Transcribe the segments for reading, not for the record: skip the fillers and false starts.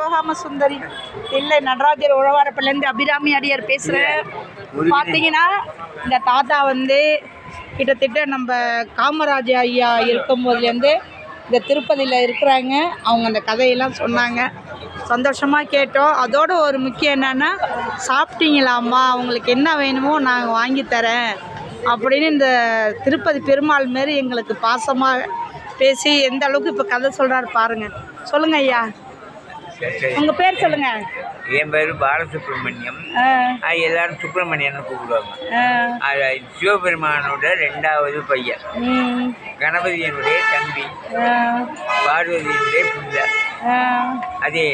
யோகாம சுந்தரி இல்லை நடராஜர் உழவாரப்பிலேருந்து அபிராமி அடியார் பேசுகிறேன். பார்த்தீங்கன்னா இந்த தாத்தா வந்து கிட்டத்தட்ட நம்ம காமராஜ் ஐயா இருக்கும்போதுலேருந்து இந்த திருப்பதியில் இருக்கிறாங்க. அவங்க அந்த கதையெல்லாம் சொன்னாங்க, சந்தோஷமாக கேட்டோம். அதோட ஒரு முக்கியம் என்னென்னா, சாப்பிட்டீங்களாம்மா, அவங்களுக்கு என்ன வேணுமோ நாங்கள் வாங்கி தரேன் அப்படின்னு இந்த திருப்பதி பெருமாள் மாரி எங்களுக்கு பாசமாக பேசி எந்த அளவுக்கு இப்போ கதை சொல்கிறாரு பாருங்கள். சொல்லுங்கள் ஐயா, உங்கள் பேர் சொல்லுங்கள். என் பேர் பாலசுப்ரமணியம். எல்லாரும் சுப்பிரமணியன்னு கூப்பிடுவாங்க. சிவபெருமானோட 2வது பையன், கணபதியினுடைய தம்பி, பார்வதியினுடைய பிள்ளை. அதே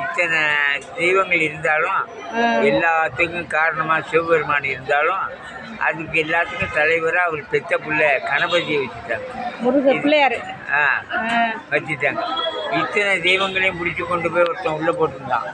இத்தனை தெய்வங்கள் இருந்தாலும் எல்லாத்துக்கும் காரணமாக சிவபெருமான் இருந்தாலும் அதுக்கு எல்லாத்துக்கும் தலைவராக அவர் பெத்த பிள்ளை கணபதியை வச்சுட்டாங்க. வச்சுட்டாங்க. இத்தனை தெய்வங்களையும் பிடிச்சி கொண்டு போய் ஒருத்தன் உள்ளே போட்டிருந்தான்.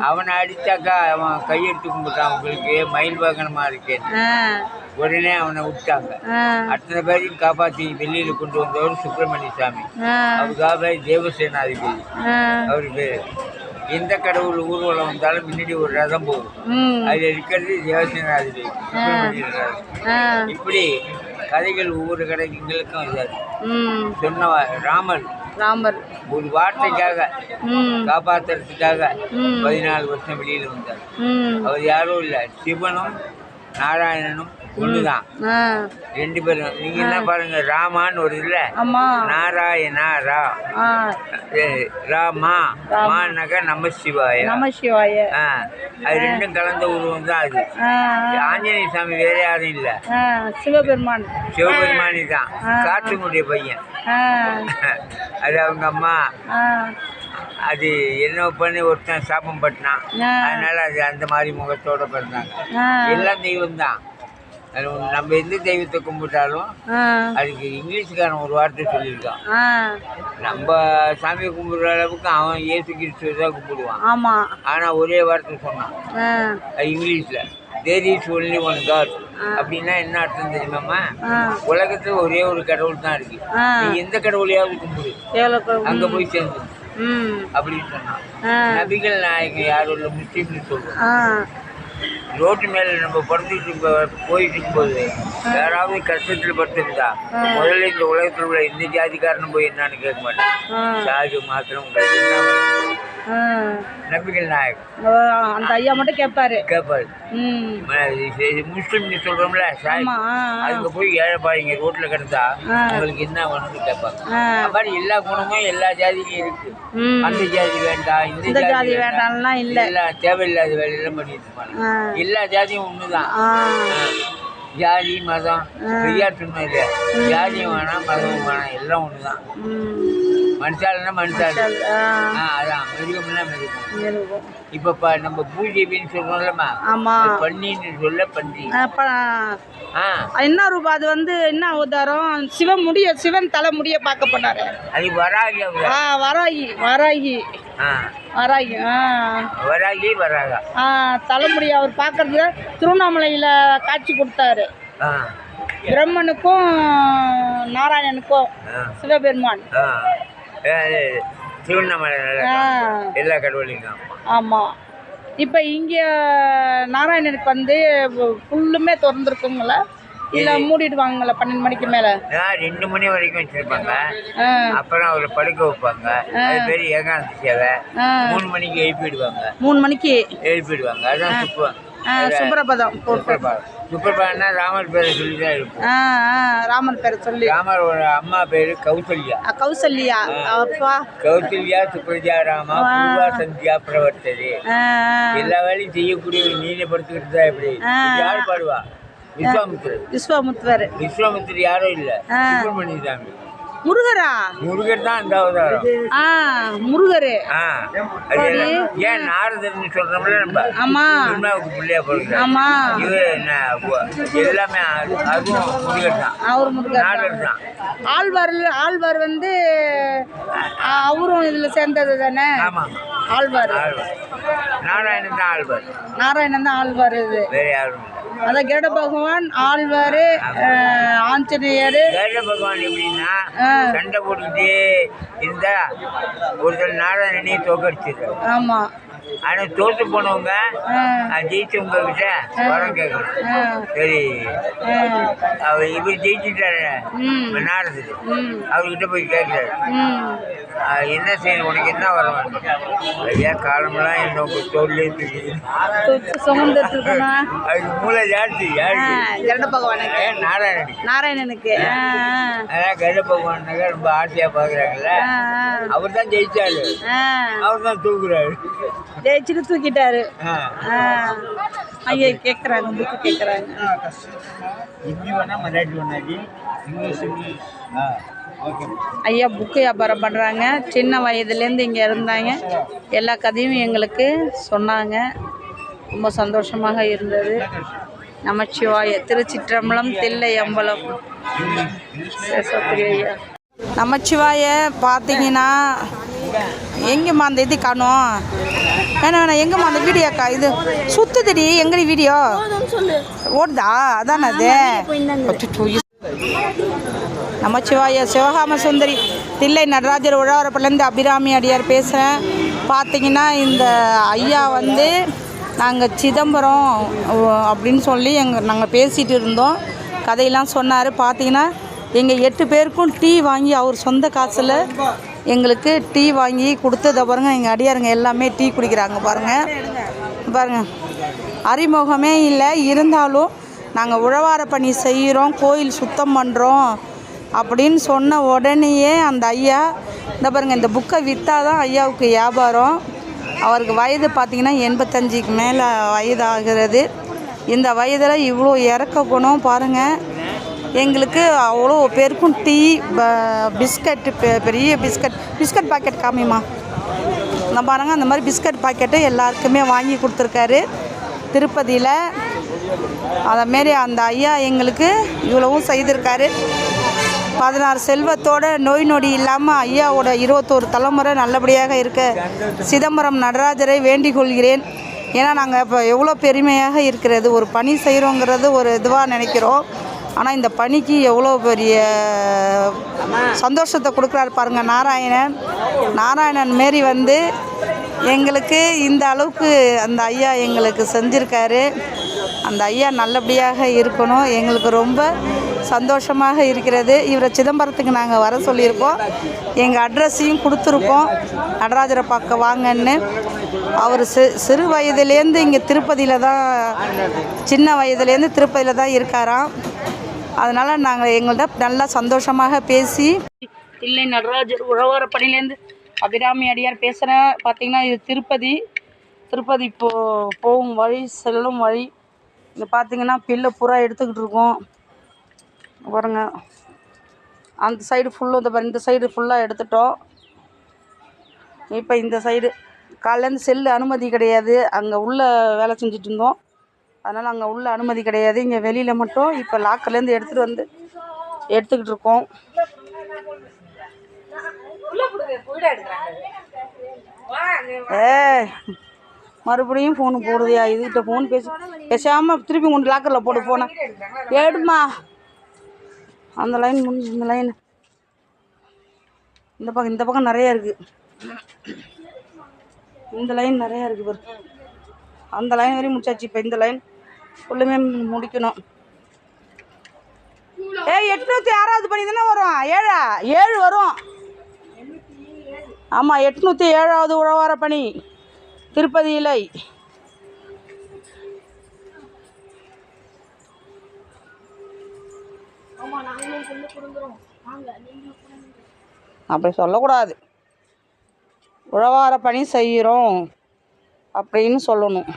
அவனை அடித்தாக்கா அவன் கையெடுத்து கும்பிட்டான், அவங்களுக்கு மயில் வாகனமாக இருக்கேன்னு. உடனே அவனை விட்டாங்க. அத்தனை பேரையும் காப்பாற்றி வெளியில் கொண்டு வந்தவர் சுப்பிரமணிய சாமி. அவருக்காக தேவசேனாதிபதி அவர் பேர். எந்த கடவுள் ஊர்வலம் வந்தாலும் முன்னாடி ஒரு ரதம் போகும், அதில் இருக்கிறது தேவசேனாதிபதி சுப்பிரமணிய ரதம். இப்படி கதைகள் ஒவ்வொரு கதைகளுக்கும் இதாது. சொன்ன ராமர் ஒரு வார்த்தைக்காக காப்பாற்றுறதுக்காக 14 வருஷம் வெளியில் வந்தார். அவர் யாரும் இல்லை, சிவனும் நாராயணனும் ஒண்ணுதான், 2 பேரும். நீங்க என்ன பாருங்க, ராமான்னு ஒரு இல்ல, நாராயணா ராமா மாநக நம சிவாய. அது ரெண்டும் கலந்த உருவம் தான் அது. ஆஞ்சநேய சாமி வேற யாரும் இல்ல, சிவபெருமானி தான், காற்றுனுடைய பையன். அது அவங்க அம்மா. அது என்ன பண்ணி ஒருத்தன் சாபம் பட்டினான், அதனால அது அந்த மாதிரி முகத்தோட பிறந்தாங்க. எல்லாம் தெய்வம் தான். நம்ம எந்த தெய்வத்தை கும்பிட்டாலும் அதுக்கு இங்கிலீஷ்காரன் ஒரு வார்த்தை சொல்லியிருக்கான். நம்ம சாமியை கும்பிடுற அளவுக்கு அவன் இயேசு கிறிஸ்துவை தான் கும்பிடுவான். ஆனால் ஒரே வார்த்தை சொன்னான் இங்கிலீஷில், there is only one God. அப்படின்னா என்ன அர்த்தம் தெரியுமாம்மா? உலகத்துல ஒரே ஒரு கடவுள் தான் இருக்கு, நீ எந்த கடவுளையாவது கும்பிடு, அங்க போய் சேர்ந்து அப்படின்னு சொன்னான். நபிகள் நாயகம் யாரும் இல்லை, முஸ்லீம்னு சொல்லுவோம். ரோட்டு மேலே நம்ம பிறந்துட்டு போயிட்டு இருக்கும்போது யாராவது கஷ்டத்தில் படுத்திருந்தா முதல்ல இந்த உலகத்தில் உள்ள எந்த ஜாதிக்காரனும் போய் என்னான்னு கேட்க மாட்டேன், ஜாதி மாத்திரம் நபிகள் நாயகம் அந்த ஐயா மட்டும் கேட்பாரு. முஸ்லீம் சொல்றோம்ல, அதுக்கு போய் ஏழைப்பாடிங்க ரோட்ல கிடந்தா உங்களுக்கு என்ன வேணும்னு கேட்பாங்க. அது மாதிரி எல்லா குணமும் எல்லா ஜாதிக்கும் இருக்கு. அந்த ஜாதி வேண்டாம், இந்த ஜாதி வேண்டாம்லாம் இல்ல, எல்லாம் தேவையில்லாத வேலையெல்லாம் பண்ணிட்டு இருப்பாங்க. எல்லா ஜாதியும் ஒண்ணுதான். ஜாதி மதம் பெரியார் சொன்னது, ஜாதியும் வேணாம் மதமும் வேணாம், எல்லாம் ஒண்ணுதான். மனுஷாலன்னா மனுஷால், அதான் மிருகம்னா மிருகம். இப்ப நம்ம பூஜைன்னு சொல்றோம்லம்மா, பண்ணின்னு சொல்ல பண்ணி என்ன ரூபா? அது வந்து என்ன அவதாரம்? சிவன் தலை முடிய பார்க்க போனாரு. அது வராகி. தலைமுடி அவர் பார்க்கறது திருவண்ணாமலையில காட்சி கொடுத்தாரு. பிரம்மனுக்கும் நாராயணனுக்கும் சிவபெருமான் திருவண்ணாமலை எல்லா கடவுளையும். ஆமாம். இப்போ இங்கே நாராயணனுக்கு வந்து ஃபுல்லுமே திறந்துருக்குங்களா இல்லை மூடிடுவாங்களா? 12 மணிக்கு மேலே 2 மணி வரைக்கும் வச்சுருப்பாங்க. அப்புறம் அவரை படுக்க வைப்பாங்க. அது பேர் ஏகாந்த சேவை. 3 மணிக்கு எழுப்பிடுவாங்க. 3 மணிக்கு எழுப்பிடுவாங்க. அதான் சுப்ரபாதம். சுப்ரபாதம்னா ராமர் பேரை சொல்லி தான் இருக்கும். ராமர் பேரை சொல்லி. ராமரோட அம்மா பேரு கௌசல்யா. அப்பா கௌசல்யா சுப்ரஜா ராமா பூர்வா சந்தியா பிரவர்த்தது. எல்லா வேலையும் செய்யக்கூடிய நீனை படுத்துக்கிட்டு தான். எப்படி யார் பாடுவா? விஸ்வாமுத்திரர் யாரும் இல்ல, சுப்பிரமணிய சாமி. முருகர் தான் அந்த அவதாரம். முருகர். ஏன் நாரதர்னு சொல்றோம்ல, நம்ம பிரம்மாவுக்கு பிள்ளையா போறது. எல்லாமே அதுவும் முருகர் தான். நாரதர் தான். ஆழ்வார் வந்து அவரும் இதுல சேர்ந்தது தானே? ஆழ்வார். நாராயணன் தான் ஆழ்வார். இது வேற யாரும் அதான் கருட பகவான், ஆழ்வார், ஆஞ்சநேயர். கருட பகவான் எப்படின்னா சண்டை போட்டுக்கிட்டே இருந்தா ஒருத்தர் நாராயணனே தோக்கடிச்சிடுறாரு. ஆமாம். ஆனா தோத்து போனவங்க ஜெயிச்சவங்க கிட்ட வரம் கேட்கணும். சரி அவர் இவர் ஜெயிச்சுட்டாரு நாரது, அவர்கிட்ட போய் கேட்கிறாரு என்ன செய்யணும், உனக்கு என்ன வரம் வேணும்? ஐயா காலமெல்லாம் என்ன தோல்லே சுமந்துட்டு அதுக்கு மூளை ஜாஸ்தி கருட பகவானுக்கு, நாராயணனுக்கு. அதான் கருட பகவானுக்கு ரொம்ப ஆசையா பாக்குறாங்கல்ல, அவர் தான் ஜெயிச்சாரு, அவர் தான் தூக்குறாரு, ஜெயிச்சுட்டு தூக்கிட்டாரு. ஐயா கேட்குறாங்க, புக்கு கேட்குறாங்க. ஐயா புக்கு வியாபாரம் பண்ணுறாங்க. சின்ன வயதுலேருந்து இங்கே இருந்தாங்க. எல்லா கதையும் எங்களுக்கு சொன்னாங்க. ரொம்ப சந்தோஷமாக இருந்தது. நமச்சிவாய. திருச்சிற்றம்பலம், தில்லை அம்பலம். ஐயா நமச்சிவாய. பார்த்தீங்கன்னா எங்கேம்மா அந்த இது காணும்? வேணாம் எங்கேம்மா அந்த வீடியோக்கா இது சுற்றுதுடி எங்கடி வீடியோ ஓடுதா? அதானே அது. நமச்சிவாய. சிவகாம சுந்தரி தில்லை நடராஜர் உழவரப்பலேருந்து அபிராமி அடியார் பேசுகிறேன். பார்த்தீங்கன்னா இந்த ஐயா வந்து நாங்கள் சிதம்பரம் அப்படின்னு சொல்லி நாங்கள் பேசிகிட்டு இருந்தோம். கதையெல்லாம் சொன்னார். பார்த்தீங்கன்னா எங்கள் 8 பேருக்கும் டீ வாங்கி அவர் சொந்த காசில் எங்களுக்கு டீ வாங்கி கொடுத்ததை பாருங்கள். எங்கள் அடியாருங்க எல்லாமே டீ குடிக்கிறாங்க பாருங்கள். அறிமுகமே இல்லை, இருந்தாலும் நாங்கள் உழவார பணி செய்கிறோம், கோயில் சுத்தம் பண்ணுறோம் அப்படின்னு சொன்ன உடனேயே அந்த ஐயா இந்த பாருங்கள், இந்த புக்கை விற்றா தான் ஐயாவுக்கு வியாபாரம். அவருக்கு வயது பார்த்திங்கன்னா 85க்கு மேலே வயதாகிறது. இந்த வயதில் இவ்வளோ இறக்க குணம் பாருங்கள். எங்களுக்கு அவ்வளோ பேருக்கும் டீ, பிஸ்கட்டு, பெரிய பிஸ்கட் பாக்கெட் காமிமா நான் பாருங்கள். அந்த மாதிரி பிஸ்கட் பாக்கெட்டு எல்லாருக்குமே வாங்கி கொடுத்துருக்காரு திருப்பதியில். அதேமாரி அந்த ஐயா எங்களுக்கு இவ்வளவும் செய்திருக்காரு. 16 செல்வத்தோட நோய் நொடி இல்லாமல் ஐயாவோட 21 தலைமுறை நல்லபடியாக இருக்க சிதம்பரம் நடராஜரை வேண்டிக் கொள்கிறேன். ஏன்னா நாங்கள் இப்போ எவ்வளோ பெருமையாக இருக்கிறது, ஒரு பணி செய்கிறோங்கிறது ஒரு இதுவாக நினைக்கிறோம். ஆனால் இந்த பணிக்கு எவ்வளோ பெரிய சந்தோஷத்தை கொடுக்குறாரு பாருங்கள் நாராயணன் மாரி வந்து எங்களுக்கு இந்த அளவுக்கு அந்த ஐயா எங்களுக்கு செஞ்சுருக்காரு. அந்த ஐயா நல்லபடியாக இருக்கணும். எங்களுக்கு ரொம்ப சந்தோஷமாக இருக்கிறது. இவரை சிதம்பரத்துக்கு நாங்கள் வர சொல்லியிருக்கோம். எங்கள் அட்ரஸையும் கொடுத்துருக்கோம், நடராஜரை பார்க்க வாங்கன்னு. அவர் சிறு வயதுலேருந்து இங்கே திருப்பதியில் தான், சின்ன வயதுலேருந்து திருப்பதியில் தான் இருக்காராம். அதனால் நாங்கள் எங்கள்கிட்ட நல்லா சந்தோஷமாக பேசி தில்லை நடராஜர் உழவார பணிலேருந்து அபிராமி அடியார் பேசுகிறேன். பார்த்திங்கன்னா இது திருப்பதி போகும் வழி, செல்லும் வழி. இங்கே பார்த்திங்கன்னா பில்லை பூரா எடுத்துக்கிட்டு இருக்கோம் பாருங்க. அந்த சைடு ஃபுல்லும் இந்த சைடு ஃபுல்லாக எடுத்துட்டோம். இப்போ இந்த சைடு காலையிலேருந்து செல்லு அனுமதி கிடையாது. அங்கே உள்ளே வேலை செஞ்சுட்டு இருந்தோம், அதனால் அங்கே உள்ள அனுமதி கிடையாது. இங்கே வெளியில் மட்டும் இப்போ லாக்கர்லேருந்து எடுத்துகிட்டு வந்து எடுத்துக்கிட்டு இருக்கோம். மறுபடியும் ஃபோனு போடுதியா? இதுகிட்ட ஃபோன் பேசாமல் திருப்பி கொண்டு லாக்கரில் போடு ஃபோனை. எடுமா அந்த லைன் முடிஞ்சு, இந்த லைன் இந்த பக்கம் நிறையா இருக்குது. இந்த லைன் நிறையா இருக்குது பாரு. அந்த லைன் வரையும் முடிச்சாச்சு. இப்போ இந்த லைன் ஃபுல்லுமே முடிக்கணும். 806வது பணி தானே வரும். 7 வரும். ஆமாம், 807வது உழவார பணி திருப்பதியில். அப்படி சொல்லக்கூடாது. உழவார பணி செய்கிறோம் அப்படின்னு சொல்லணும்.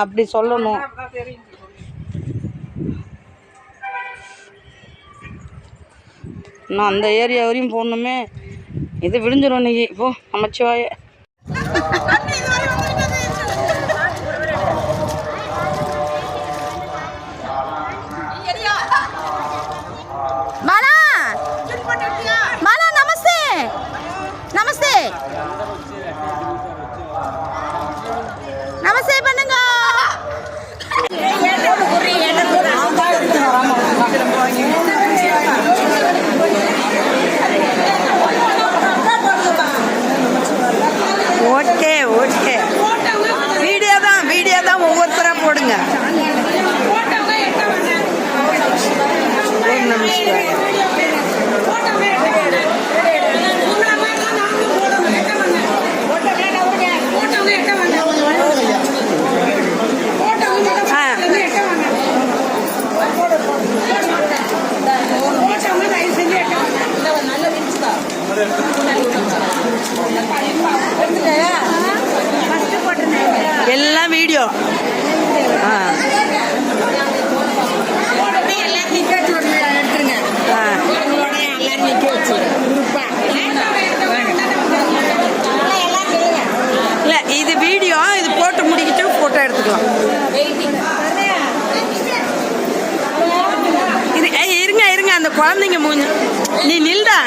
அப்படி சொல்லணும். நான் அந்த ஏரியா வரையும் போகணுமே. இது விழுந்துடும் இன்னைக்கு. இப்போ நமச்சிவாய. நமஸ்தே பண்ணுங்க. வீடியோ. இல்லை, இது வீடியோ. இது போட்டு முடிக்கிட்டு ஃபோட்டோ எடுத்துக்கலாம். இது இருங்க இருங்க, அந்த குழந்தைங்க மூஞ்சி. நீ நில்டா.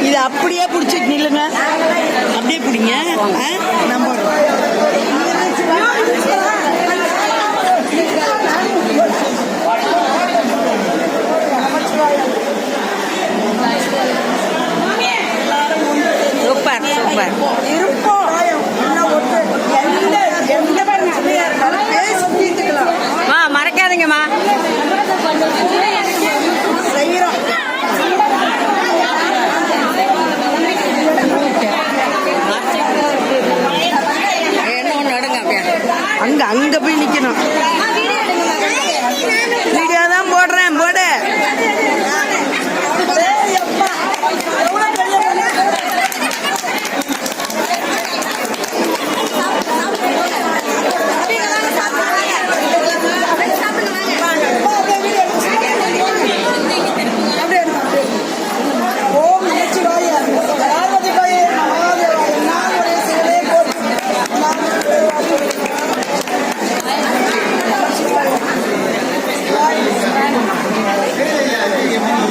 இது அப்படியே பிடிச்சிட்டு நில்லுங்க. அப்படியே பிடிங்க. நம்ம சூப்பர் சூப்பர். மறக்காதீங்கம்மா. அங்க போய் நிக்கணும். வீடியோ தான் போடுறேன், போடு.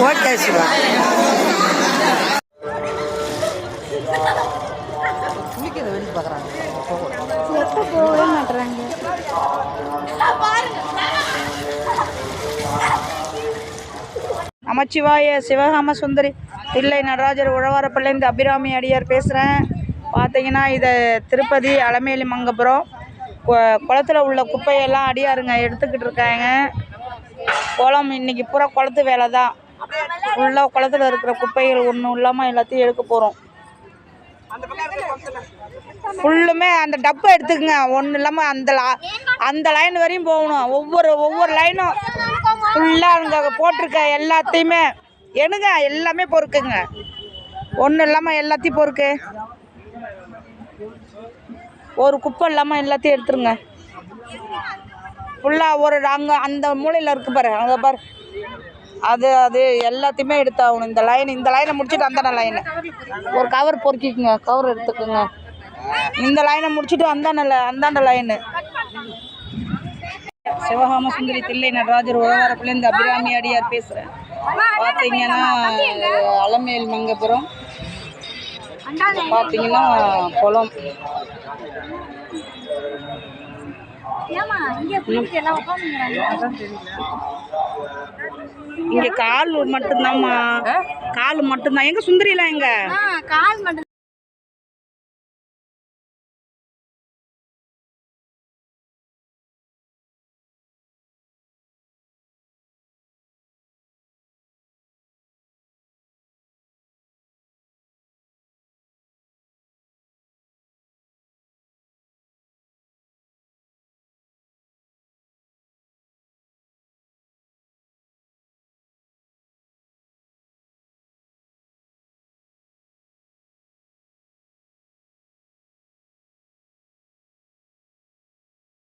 ஓகே சிவா. நமச்சிவாய சிவகாம சுந்தரி தில்லை நடராஜர் உழவாரப்பள்ளிலேருந்து அபிராமி அடியார் பேசுகிறேன். பார்த்தீங்கன்னா இதை திருப்பதி அலமேலி மங்கபுரம் குளத்தில் உள்ள குப்பையெல்லாம் அடியாருங்க எடுத்துக்கிட்டு இருக்காங்க. குளம் இன்றைக்கி பூரா குளத்து வேலை தான். ஃபுல்லாக குளத்தில் இருக்கிற குப்பைகள் ஒன்றும் இல்லாமல் எல்லாத்தையும் எடுக்க போகிறோம். ஃபுல்லுமே அந்த டப்பை எடுத்துக்கங்க. ஒன்றும் இல்லாமல் அந்த லைன் வரையும் போகணும். ஒவ்வொரு லைனும் ஃபுல்லாக அங்கே போட்டிருக்க எல்லாத்தையுமே எடுங்க. எல்லாமே பொறுக்குங்க. ஒன்றும் இல்லாமல் எல்லாத்தையும் பொறுக்கு. ஒரு குப்பை இல்லாமல் எல்லாத்தையும் எடுத்துருங்க. ஃபுல்லாக அங்கே அந்த மூலையில் இருக்குது பாரு, அங்கே பாரு. அது எல்லாத்தையுமே எடுத்தாகணும். இந்த லைனை முடிச்சுட்டு அந்த லைனை ஒரு கவர் பொறுக்கிக்குங்க. கவர் எடுத்துக்கோங்க. இந்த லைனை முடிச்சுட்டு அந்தாண்ட லைனு. சிவகாம சுந்தரி தில்லை நடராஜர் உழவாரப்பள்ளிலேருந்து அபிராமி அடியார் பேசுகிறேன். பார்த்தீங்கன்னா அலமேல் மங்கபுரம், பார்த்தீங்கன்னா குளம். இங்க கால் மட்டும்தான்மா. கால் மட்டும்தான். எங்க சுந்தரிலாம் எங்க? கால் மட்டும்.